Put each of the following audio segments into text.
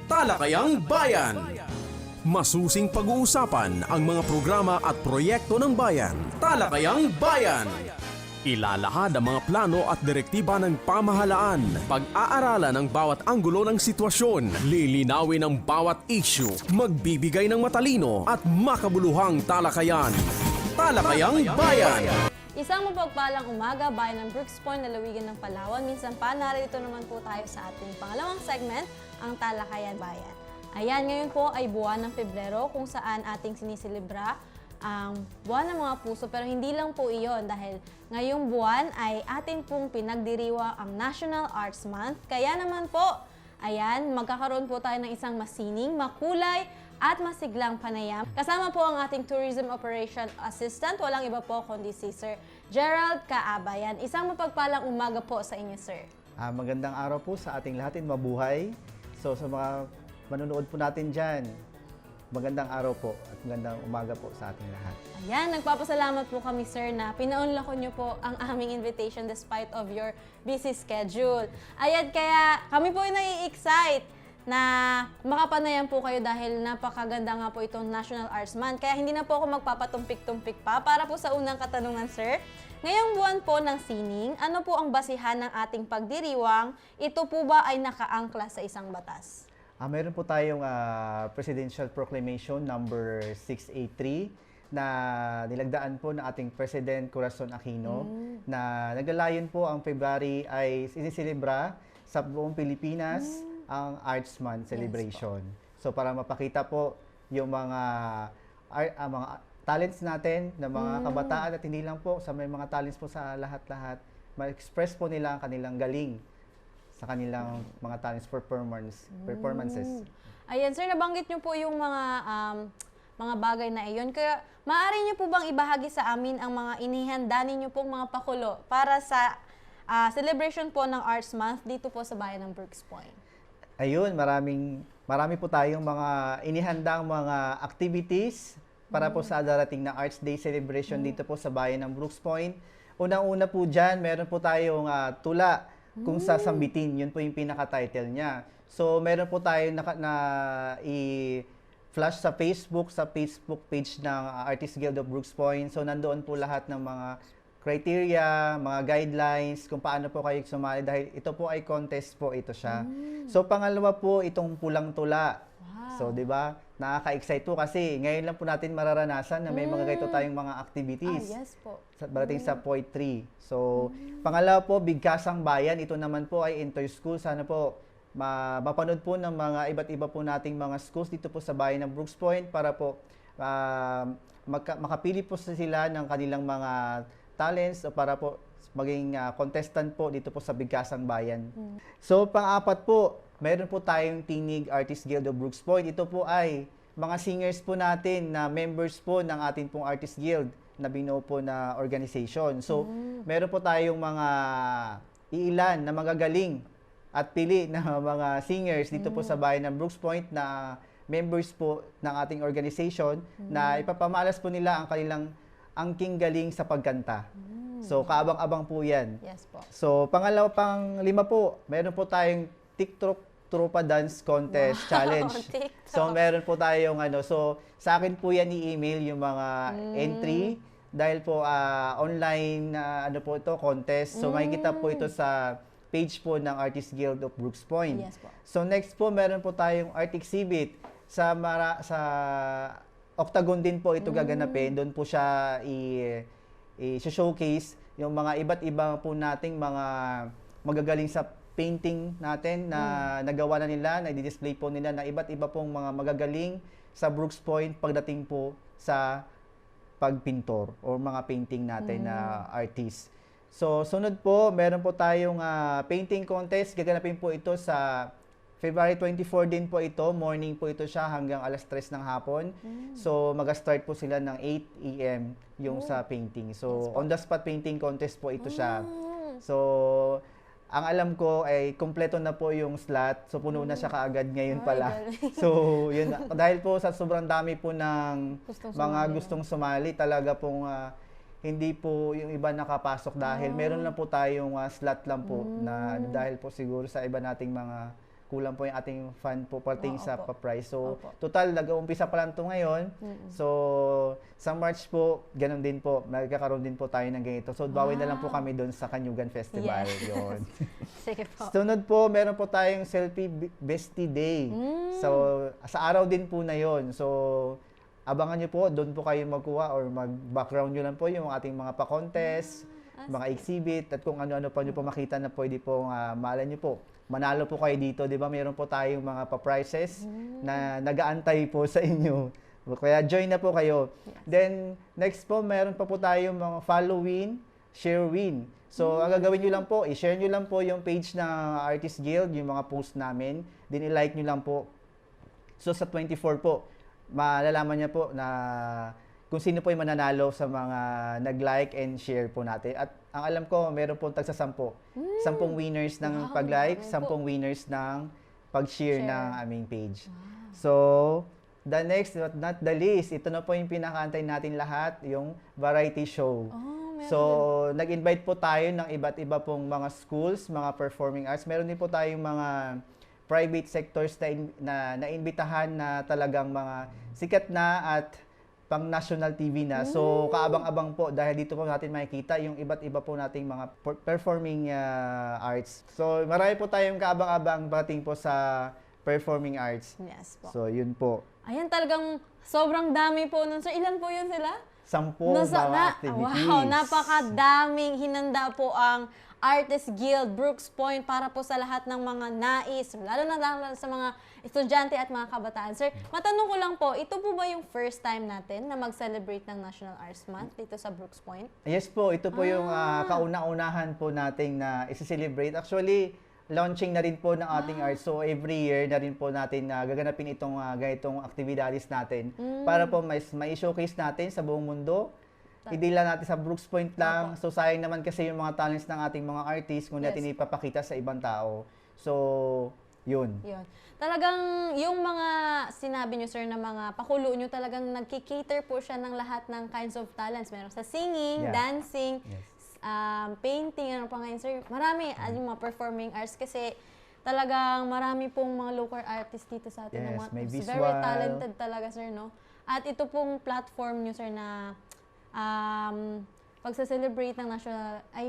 Talakayang Bayan. Masusing pag-uusapan ang mga programa at proyekto ng bayan. Talakayang Bayan. Ilalahad ang mga plano at direktiba ng pamahalaan. Pag-aaralan ang bawat anggulo ng sitwasyon. Lilinawin ang bawat issue. Magbibigay ng matalino at makabuluhang talakayan. Talakayang Bayan. Isang mapagpalang umaga, bayan ng Brooks Point, lalawigan ng Palawan. Minsan pa, narito naman po tayo sa ating pangalawang segment, ang Talakayan Bayan. Ayan, ngayon po ay buwan ng Pebrero kung saan ating sinisilibra ang buwan ng mga puso. Pero hindi lang po iyon dahil ngayong buwan ay atin pong pinagdiriwang ang National Arts Month. Kaya naman po, ayan, magkakaroon po tayo ng isang masining, makulay, at masiglang panayam. Kasama po ang ating Tourism Operation Assistant, walang iba po kundi si Sir Gerald Kaabayan. Isang mapagpalang umaga po sa inyo, Sir. Magandang araw po sa ating lahat, mabuhay. So sa mga manonood po natin dyan, magandang araw po at magandang umaga po sa ating lahat. Ayan, nagpapasalamat po kami, Sir, na pinaunlako niyo po ang aming invitation despite of your busy schedule. Ayan, kaya kami po ay nai-excite na makapanayam po kayo dahil napakaganda nga po itong National Arts Month. Kaya hindi na po ako magpapatumpik-tumpik pa para po sa unang katanungan, Sir. Ngayong buwan po ng sining, ano po ang basihan ng ating pagdiriwang? Ito po ba ay nakaangkla sa isang batas? Meron po tayong Presidential Proclamation number 683 na nilagdaan po ng ating President Corazon Aquino na naglalayon po ang February ay sinisilibra sa buong Pilipinas ang Arts Month celebration. Yes, so para mapakita po yung mga talents natin ng mga kabataan at hindi lang po sa may mga talents po sa lahat-lahat, ma-express po nila ang kanilang galing sa kanilang mga talents performances. Ayan, Sir, nabanggit niyo po yung mga bagay na iyon. Kaya maaari niyo po bang ibahagi sa amin ang mga inihanda ninyo pong mga pakulo para sa celebration po ng Arts Month dito po sa bayan ng Brooks Point? Ayun, marami po tayong mga inihandang mga activities para po sa darating na Arts Day celebration dito po sa bayan ng Brooks Point. Unang-una po dyan, meron po tayong tula kung sasambitin. Yun po yung pinaka-title niya. So, meron po tayo i-flash sa Facebook page ng Artist Guild of Brooks Point. So, nandoon po lahat ng mga criteria, mga guidelines, kung paano po kayo sumali dahil ito po ay contest po ito siya. So pangalawa po itong pulang tula. Wow. So 'di ba? Nakaka-excite po kasi ngayon lang po natin mararanasan na may mga ganito tayong mga activities. Yes po. Bagating sa poetry. So pangalawa po Bigkasang Bayan, ito naman po ay inter-school. Sana po mapanood po ng mga iba't iba po nating mga schools dito po sa bayan ng Brooks Point para po makapili po sila ng kanilang mga talents o para po maging contestant po dito po sa Bigkasang Bayan. So, pang-apat po, meron po tayong Tinig Artist Guild of Brooks Point. Ito po ay mga singers po natin na members po ng ating pong Artist Guild na binuo po na organization. So, meron po tayong mga iilan na magagaling at pili na mga singers dito po sa bayan ng Brooks Point na members po ng ating organization na ipapamalas po nila ang kanilang angking galing sa pagkanta. So, kaabang-abang po yan. Yes po. So, pang-lima po, meron po tayong TikTok Trupa Dance Contest Challenge. TikTok. So, meron po tayong so, sa akin po yan i-email yung mga entry dahil po online po ito, contest. So, makikita po ito sa page po ng Artist Guild of Brooks Point. Yes po. So, next po, meron po tayong art exhibit sa Octagon din po ito gaganapin. Doon po siya i-showcase yung mga iba't ibang po nating mga magagaling sa painting natin na nagawa na nila, na i-display po nila na iba't iba pong mga magagaling sa Brooks Point pagdating po sa pagpintor or mga painting natin na artist. So, sunod po, meron po tayong painting contest. Gaganapin po ito sa February 24 din po ito, morning po ito siya hanggang alas 3 ng hapon. So, mag-start po sila ng 8 AM yung sa painting. So, on the spot painting contest po ito siya. So, ang alam ko ay kumpleto na po yung slot. So, puno na siya kaagad ngayon pala. So, yun. Dahil po sa sobrang dami po ng mga gustong sumali, talaga pong hindi po yung iba nakapasok dahil meron lang po tayong slot lang po na dahil po siguro sa iba nating mga kulang po yung ating fund po parting sa Opo. pa-prize. So, Opo. total, nag-uumpisa pa lang ito ngayon. So, sa March po, ganun din po, magkakaroon din po tayo ng ganito. So, bawi na lang po kami doon sa Kanyugan Festival. Yes. Yun. Sige po. Sunod po, meron po tayong Selfie Bestie Day. So, sa araw din po na yon. So, abangan nyo po, doon po kayo magkuha or mag-background nyo lang po yung ating mga pa-contest, mga exhibit, at kung ano-ano pa nyo po makita na pwede po, maalan nyo po. Manalo po kayo dito, di ba? Meron po tayong mga pa-prizes na nag-aantay po sa inyo. Kaya join na po kayo. Then, next po, meron pa po tayong mga follow win, share win. So, ang gagawin nyo lang po, i-share nyo lang po yung page ng Artist Guild, yung mga post namin. Then, i-like nyo lang po. So, sa 24 po, malalaman niya po na kung sino po yung mananalo sa mga nag-like and share po natin. At ang alam ko, meron po tagsa-10. 10 winners ng pag-like, 10 winners ng pag-share ng aming page. So, the next but not the least, ito na po yung pinakaantay natin lahat, yung variety show. So, nag-invite po tayo ng iba't iba pong mga schools, mga performing arts. Meron din po tayong mga private sectors na naimbitahan na talagang mga sikat na at pang national TV na. So, kaabang-abang po dahil dito po natin makikita yung iba't iba po nating mga performing arts. So, marami po tayong kaabang-abang bating po sa performing arts. Yes po. So, yun po. Ayan, talagang sobrang dami po nun, sir. Ilan po yun sila? 10 mga activities. Wow, napakadaming hinanda po ang Artist Guild Brooks Point para po sa lahat ng mga nais, lalo na sa mga estudyante at mga kabataan. Sir, matanong ko lang po, ito po ba yung first time natin na mag-celebrate ng National Arts Month dito sa Brooks Point? Yes po, ito po yung kauna-unahan po nating na isi-celebrate. Actually, launching na rin po ng ating art. So, every year na rin po natin gaganapin itong ganitong activities natin para po mai-showcase natin sa buong mundo. Hindi lang natin sa Brooks Point lang. So, sayang naman kasi yung mga talents ng ating mga artists kung natin ipapakita sa ibang tao. So, yun. Talagang yung mga sinabi nyo, sir, na mga pakulo nyo, talagang nagkikater po siya ng lahat ng kinds of talents. Meron sa singing, dancing, painting, ano pa ngayon, sir. Marami, yung mga performing arts kasi talagang marami pong mga local artists dito sa atin. Yes, na may very visual. talented talaga, sir, no? At ito pong platform nyo, sir, na pagsa-celebrate ng national ay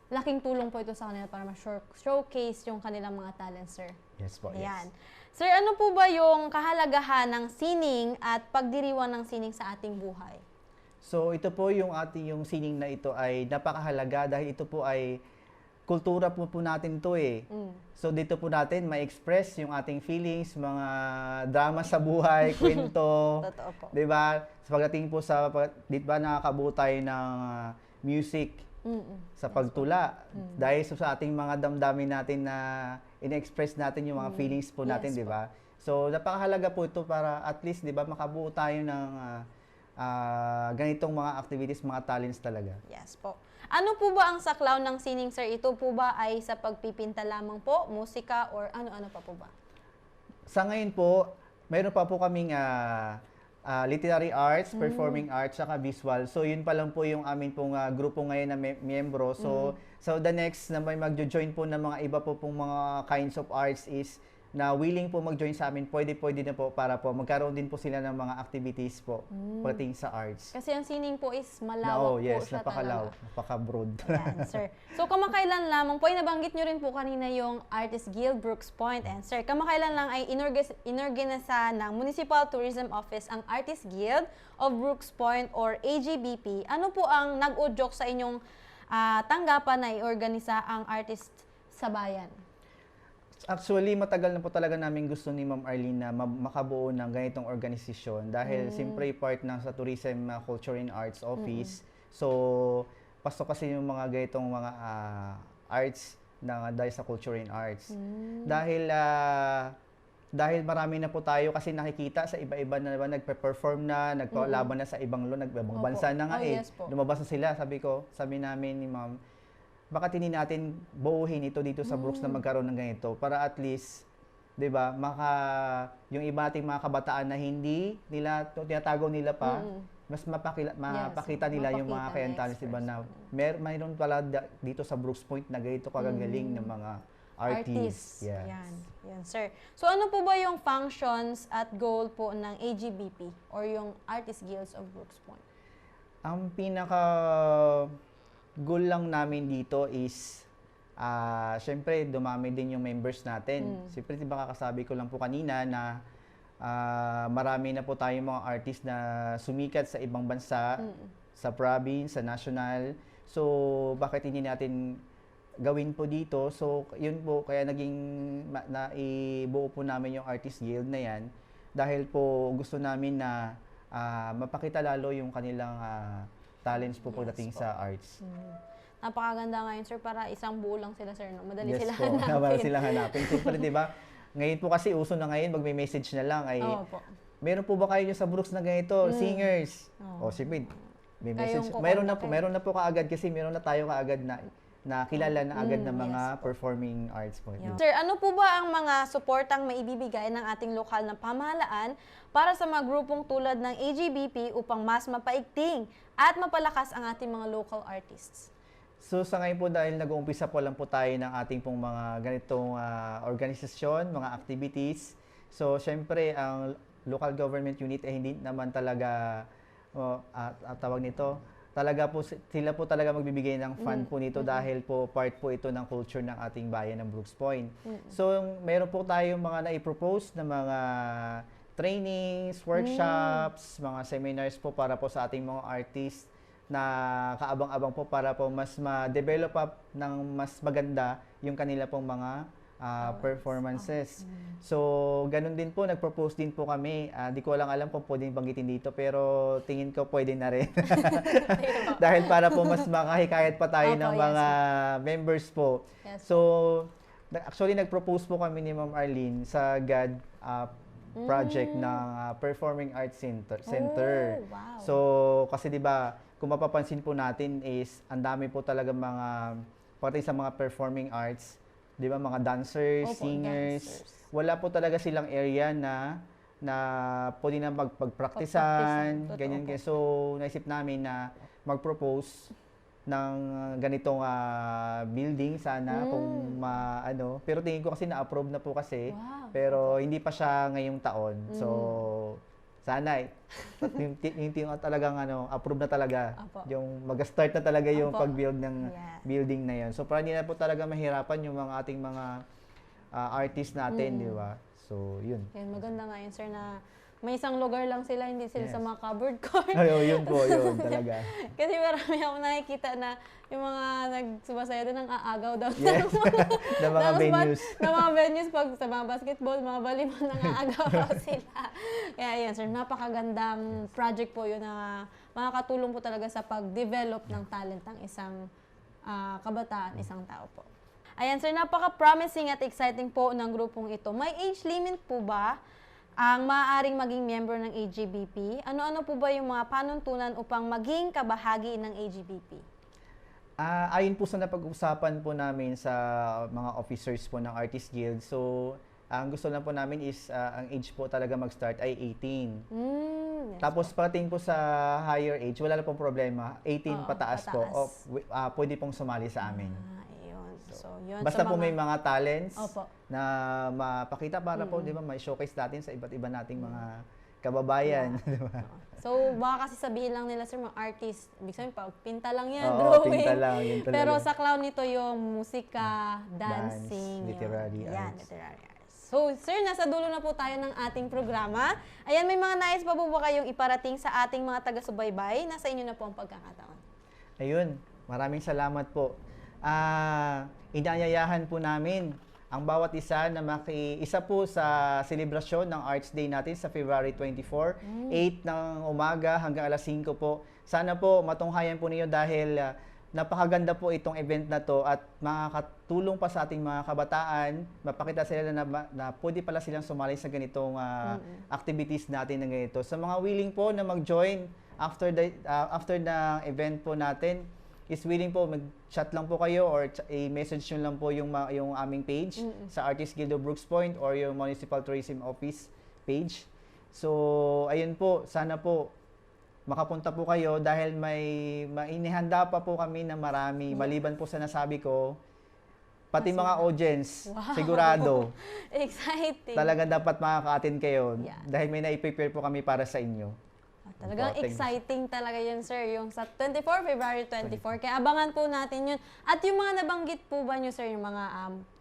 laking tulong po ito sa kanila para ma-showcase yung kanilang mga talents, sir. Yes po, Ayan. Sir, ano po ba yung kahalagahan ng sining at pagdiriwang ng sining sa ating buhay? So, ito po yung yung sining na ito ay napakahalaga dahil ito po ay kultura po natin to eh. So, dito po natin ma-express yung ating feelings, mga drama sa buhay, kwento. Totoo po. Diba? Sa pagdating po di ba nakakabuo tayo ng music sa pagtula. Dahil sa ating mga damdamin natin na in-express natin yung mga feelings po natin, di ba? So, napakahalaga po ito para at least, di ba, makabuo tayo ng ganitong mga activities, mga talents talaga. Yes po. Ano po ba ang saklaw ng sining, sir? Ito po ba ay sa pagpipinta lamang po, musika, or ano-ano pa po ba? Sa ngayon po, mayroon pa po kaming literary arts, performing arts, saka visual. So, yun pa lang po yung amin pong grupo ngayon na miyembro. So, the next na may magjo-join po ng mga iba po pong mga kinds of arts is na willing po mag-join sa amin, pwede na po para po magkaroon din po sila ng mga activities po pagdating sa arts. Kasi ang sining po is malawak po siya napakalawak, talaga. napaka-broad. Yan, sir. So, kamakailan lamang po, ay nabanggit nyo rin po kanina yung Artist Guild Brooks Point. And sir, kamakailan lang ay inorganisa ng Municipal Tourism Office ang Artist Guild of Brooks Point or AGBP. Ano po ang nag-udyok sa inyong tanggapan na i-organisa ang artist sa bayan? Actually, matagal na po talaga namin gusto ni Ma'am Arlene na makabuo ng ganitong organisasyon dahil siyempre part ng sa Tourism, Culture and Arts Office. So, pasok kasi yung mga ganitong mga arts na dahil sa Culture and Arts. Dahil marami na po tayo kasi nakikita sa iba-iba na diba, nagpe-perform na, nagpalaban na sa ibang bansa na nga Yes po. Lumabas na sila, sabi namin ni Ma'am, bakit hindi natin buuhin ito dito sa Brooks na magkaroon ng ganito para at least, 'di ba, yung iba nating mga kabataan na hindi nila tinatago nila pa, mas mapakita nila yung mga kayang talents, 'di ba, na mayroon pala dito sa Brooks Point na ganito kagagaling ng mga artists. Yeah. Yan. Yan, sir. So, ano po ba yung functions at goal po ng AGBP or yung Artist Guilds of Brooks Point? Ang pinaka goal lang namin dito is syempre dumami din yung members natin. Siyempre, diba kakasabi ko lang po kanina na marami na po tayong mga artist na sumikat sa ibang bansa, sa province, sa national. So, bakit hindi natin gawin po dito? So, yun po, kaya naibuo po namin yung Artist Guild na yan dahil po gusto namin na mapakita lalo yung kanilang talents po pagdating sa arts. Napakaganda ngayon, sir, para isang buo lang sila, sir. No? Madali Yes sila po, hanapin. madali silang hanapin. Siyempre, di ba, ngayon po kasi uso na ngayon, magme-message na lang ay, Opo. meron po ba kayo dyan sa Brooks na ganito, singers? O, siyempre, may message. Kayong Meron na po kaagad kasi meron na tayo kaagad na kilala na agad ng mga yes po. performing arts po. Yun. Sir, ano po ba ang mga suportang maibibigay ng ating lokal na pamahalaan para sa mga grupong tulad ng AGBP upang mas mapaigting at mapalakas ang ating mga local artists? So sa ngayon po dahil nag-uumpisa po lang po tayo ng ating pong mga ganitong organisasyon, mga activities. So syempre ang local government unit hindi naman talaga tawag nito, talaga po sila po talaga magbibigay ng fund po nito dahil po part po ito ng culture ng ating bayan ng Brooks Point. So meron po tayong mga na-propose na mga trainings, workshops, mga seminars po para po sa ating mga artists na kaabang-abang po para po mas ma-develop up ng mas maganda yung kanila pong mga performances. So, ganun din po, nag-propose din po kami. Di ko lang alam kung pwedeng banggitin dito, pero tingin ko pwede na rin. Dahil para po mas makahikayat pa tayo ng mga members po. Yes. So, actually, nag-propose po kami ni Ma'am Arlene sa GAD project ng Performing Arts Center. Oh, wow. So, kasi di ba kung mapapansin po natin is, ang dami po talaga mga, pati sa mga performing arts, di ba, mga dancers, Opo, singers, dancers. wala po talaga silang area na pwede na Pagpraktisan, magpagpraktisan, ganyan. totoo po. So, naisip namin na mag-propose ng ganitong building sana kung pero tingin ko kasi na-approve na po kasi, Wow. pero hindi pa siya ngayong taon. So, sana yung talagang approve na talaga. Apo. Yung mag-start na talaga yung Apo. pag-build ng Yeah. building na yun. So para hindi na po talaga mahirapan yung mga ating mga artists natin, di ba? So, yun. Yan, maganda nga yun, sir, na may isang lugar lang sila, hindi sila Yes. sa mga cupboard court. Yun po, yun talaga. Kasi marami akong nakikita na yung mga nagsubasayo doon ang aagaw daw. Yes. ng mga venues. Ng mga venues, pag sa mga basketball, mga volleyball, nang aagaw daw sila. Kaya yan, sir, napakagandang project po yun na makakatulong po talaga sa pag-develop ng talent ng isang kabataan, isang tao po. Ayan, sir, napaka-promising at exciting po ng grupong ito. May age limit po ba ang maaaring maging member ng AGBP? Ano-ano po ba yung mga panuntunan upang maging kabahagi ng AGBP? Ayon po sa napag-usapan po namin sa mga officers po ng Artist Guild. So, ang gusto lang po namin is ang age po talaga mag-start ay 18. Yes. Tapos pagdating po sa higher age, wala na pong problema. 18 Oo, pataas po. Pwede pong sumali sa amin. Ayun. So, yun. Basta sa po may mga talents Opo. na mapakita para po, di ba, may showcase natin sa iba't iba nating mga kababayan. Di ba? So, baka kasi sabihin lang nila, sir, mga artist, ibig sabihin, pinta lang yan, Oo, drawing. pinta lang, yun talaga. Pero sa clown nito yung musika, dancing, Dance, literary yun. Yan, arts. literary arts. So, sir, nasa dulo na po tayo ng ating programa. Ayan, may mga nais pa po ba kayong iparating sa ating mga taga-subaybay? Nasa inyo na po ang pagkakataon. Ayun, maraming salamat po. Inaanyayahan po namin ang bawat isa na isa po sa selebrasyon ng Arts Day natin sa February 24, 8 ng umaga hanggang alas 5 po. Sana po matunghayan po ninyo dahil napakaganda po itong event na to at makakatulong pa sa ating mga kabataan, mapakita sila na pwede pala silang sumali sa ganitong activities natin na ganito. Sa mga willing po na mag-join after the event po natin, is willing po, mag-chat lang po kayo or i-message nyo lang po yung aming page sa Artist Guild of Brooks Point or yung Municipal Tourism Office page. So, ayun po, sana po makapunta po kayo dahil may inihanda pa po kami na marami, maliban po sa nasabi ko, Pati mga audience, sigurado. Exciting. Talagang dapat makaka-attend kayo Yeah. dahil may na-prepare po kami para sa inyo. Talagang Thank you. exciting talaga yun, sir. Yung sa February 24. Kaya abangan po natin yun. At yung mga nabanggit po ba nyo, sir, yung mga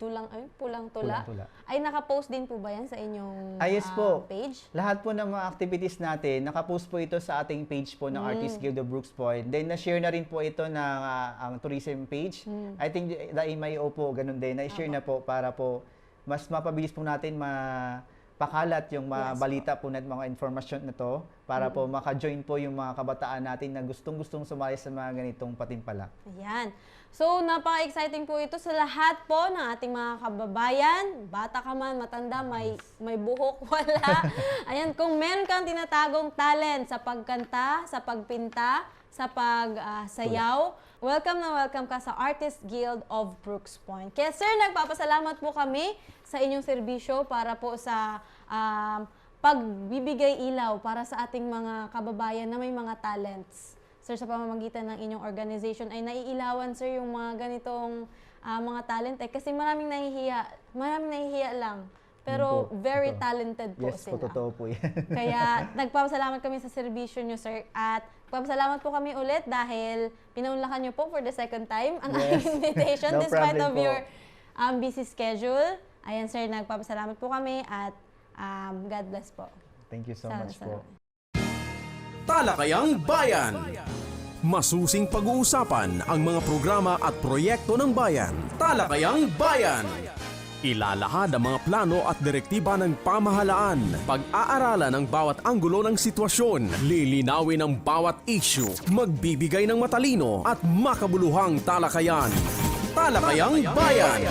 pulang-tula, Pulang-tula. ay nakapost din po ba yan sa inyong Yes po. page? Lahat po ng mga activities natin, nakapost po ito sa ating page po ng Artist Guild of Brooks Point. Then, na-share na rin po ito ng ang tourism page. I think the MIO po, ganun din. Na-share na po para po mas mapabilis po natin pakalat yung mga Yes, balita po natin, mga informasyon na to para po maka-join po yung mga kabataan natin na gustong-gustong sumali sa mga ganitong patimpalak. Ayan. So, napaka-exciting po ito sa lahat po ng ating mga kababayan. Bata ka man, matanda, may buhok, wala. Ayan, kung meron kang tinatagong talent sa pagkanta, sa pagpinta, sa pagsayaw, welcome na welcome ka sa Artist Guild of Brooks Point. Kaya sir, nagpapasalamat po kami sa inyong serbisyo para po sa pagbibigay ilaw para sa ating mga kababayan na may mga talents. Sir, sa pamamagitan ng inyong organization ay naiilawan, sir, yung mga ganitong mga talent. Kasi maraming nahihiya lang. Pero Yun po, very totoo. talented po Yes po, sila. totoo po yan. Kaya nagpapasalamat kami sa serbisyo nyo, sir. At nagpapasalamat po kami ulit dahil pinaunlakan nyo po for the second time ang Yes. aming invitation No despite problem of po. your busy schedule. Ayan, sir, nagpapasalamat po kami at God bless po. Thank you so Salamat, much po. Talakayang Bayan. Masusing pag-uusapan ang mga programa at proyekto ng bayan. Talakayang Bayan. Ilalahad ang mga plano at direktiba ng pamahalaan. Pag-aaralan ang bawat anggulo ng sitwasyon. Lilinawin ang bawat issue. Magbibigay ng matalino at makabuluhang talakayan. Talakayang Bayan.